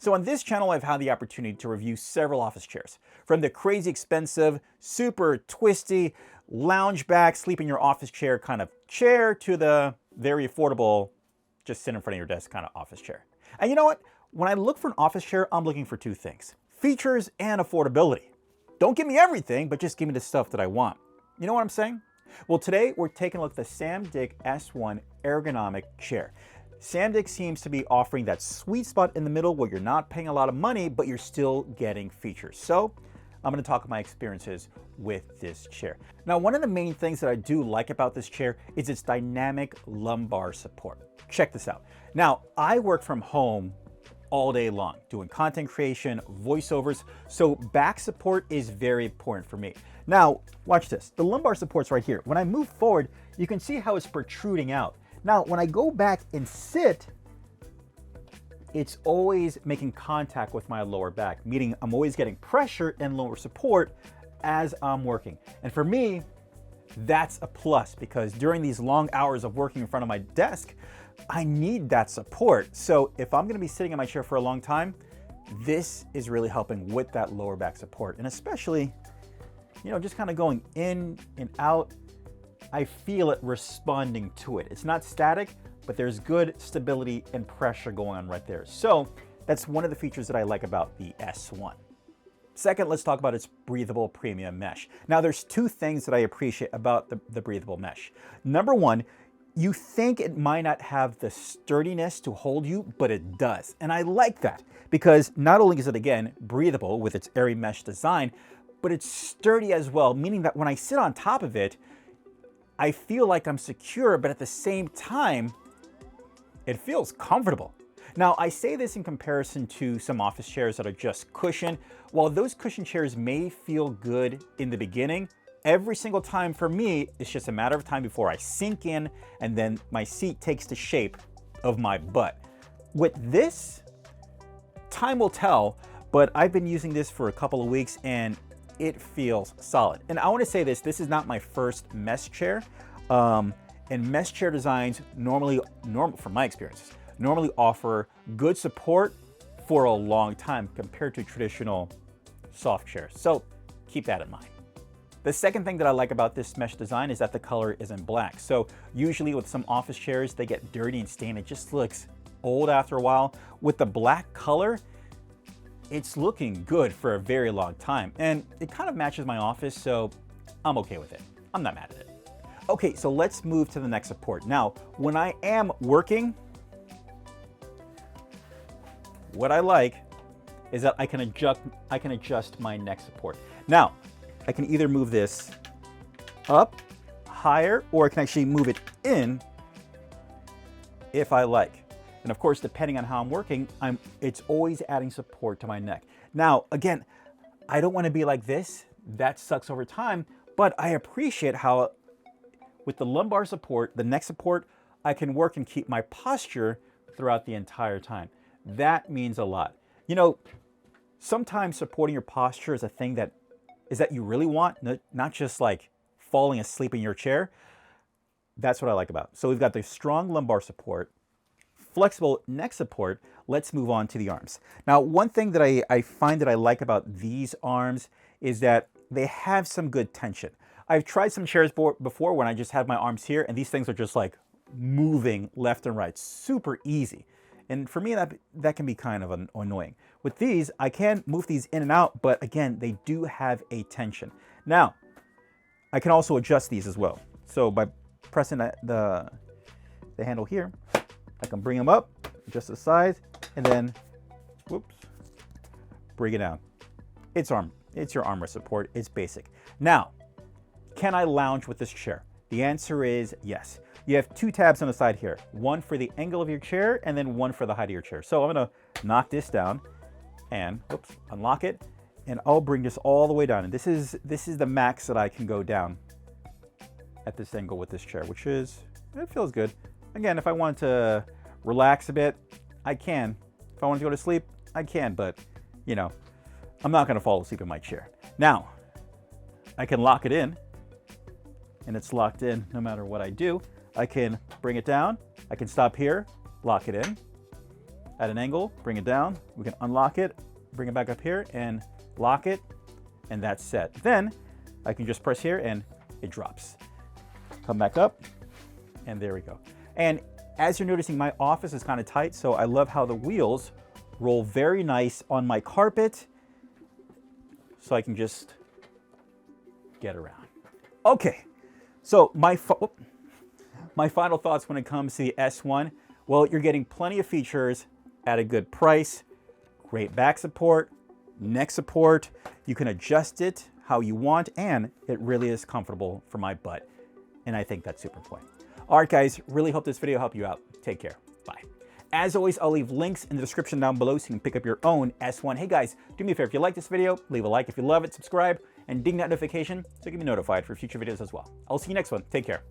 So on this channel, I've had the opportunity to review several office chairs, from the crazy expensive, super twisty, lounge back, sleep in your office chair kind of chair to the very affordable, just sit in front of your desk kind of office chair. And you know what? When I look for an office chair, I'm looking for two things: features and affordability. Don't give me everything, but just give me the stuff that I want. You know what I'm saying? Well, today we're taking a look at the Samndic S1 Ergonomic Chair. Samndic seems to be offering that sweet spot in the middle where you're not paying a lot of money, but you're still getting features. So I'm going to talk about my experiences with this chair. Now, one of the main things that I do like about this chair is its dynamic lumbar support. Check this out. Now, I work from home all day long, doing content creation, voiceovers, so back support is very important for me. Now, watch this. The lumbar support's right here. When I move forward, you can see how it's protruding out. Now, when I go back and sit, it's always making contact with my lower back, meaning I'm always getting pressure and lower support as I'm working. And for me, that's a plus, because during these long hours of working in front of my desk, I need that support. So if I'm gonna be sitting in my chair for a long time, this is really helping with that lower back support. And especially, you know, just kind of going in and out, I feel it responding to it. It's not static, but there's good stability and pressure going on right there. So that's one of the features that I like about the S1. Second, let's talk about its breathable premium mesh. Now, there's two things that I appreciate about the breathable mesh. Number one, you think it might not have the sturdiness to hold you, but it does. And I like that, because not only is it, again, breathable with its airy mesh design, but it's sturdy as well, meaning that when I sit on top of it, I feel like I'm secure, but at the same time, it feels comfortable. Now, I say this in comparison to some office chairs that are just cushion. While those cushion chairs may feel good in the beginning, every single time for me, it's just a matter of time before I sink in and then my seat takes the shape of my butt. With this, time will tell, but I've been using this for a couple of weeks and it feels solid. And I want to say this is not my first mesh chair. And mesh chair designs normally, from my experience, normally offer good support for a long time compared to traditional soft chairs. So keep that in mind. The second thing that I like about this mesh design is that the color isn't black. So usually with some office chairs, they get dirty and stained. It just looks old after a while. With the black color, it's looking good for a very long time. And it kind of matches my office, so I'm okay with it. I'm not mad at it. Okay, so let's move to the neck support. Now, when I am working, what I like is that I can adjust my neck support. Now, I can either move this up higher, or I can actually move it in if I like. And of course, depending on how I'm working, it's always adding support to my neck. Now, again, I don't want to be like this. That sucks over time, but I appreciate how with the lumbar support, the neck support, I can work and keep my posture throughout the entire time. That means a lot. You know, sometimes supporting your posture is a thing that you really want, not just like falling asleep in your chair. That's what I like about it. So we've got the strong lumbar support, flexible neck support. Let's move on to the arms. Now, one thing that I find that I like about these arms is that they have some good tension. I've tried some chairs before when I just have my arms here, and these things are just like moving left and right, super easy. And for me, that can be kind of annoying. With these, I can move these in and out, but again, they do have a tension. Now, I can also adjust these as well. So by pressing the handle here, I can bring them up, adjust the size, and then, whoops, bring it down. It's your armrest support. It's basic. Now, can I lounge with this chair? The answer is yes. You have two tabs on the side here, one for the angle of your chair and then one for the height of your chair. So I'm gonna knock this down and, whoops, unlock it, and I'll bring this all the way down. And this is the max that I can go down at this angle with this chair, which is, it feels good. Again, if I want to relax a bit, I can. If I want to go to sleep, I can, but you know, I'm not gonna fall asleep in my chair. Now, I can lock it in, and it's locked in no matter what I do. I can bring it down, I can stop here, lock it in, at an angle, bring it down. We can unlock it, bring it back up here and lock it, and that's set. Then I can just press here and it drops. Come back up, and there we go. And as you're noticing, my office is kind of tight, so I love how the wheels roll very nice on my carpet, so I can just get around. Okay, so my final thoughts when it comes to the S1, well, you're getting plenty of features at a good price, great back support, neck support, you can adjust it how you want, and it really is comfortable for my butt, and I think that's super important. All right, guys, really hope this video helped you out. Take care. Bye. As always, I'll leave links in the description down below so you can pick up your own S1. Hey, guys, do me a favor. If you like this video, leave a like. If you love it, subscribe, and ding that notification so you can be notified for future videos as well. I'll see you next one. Take care.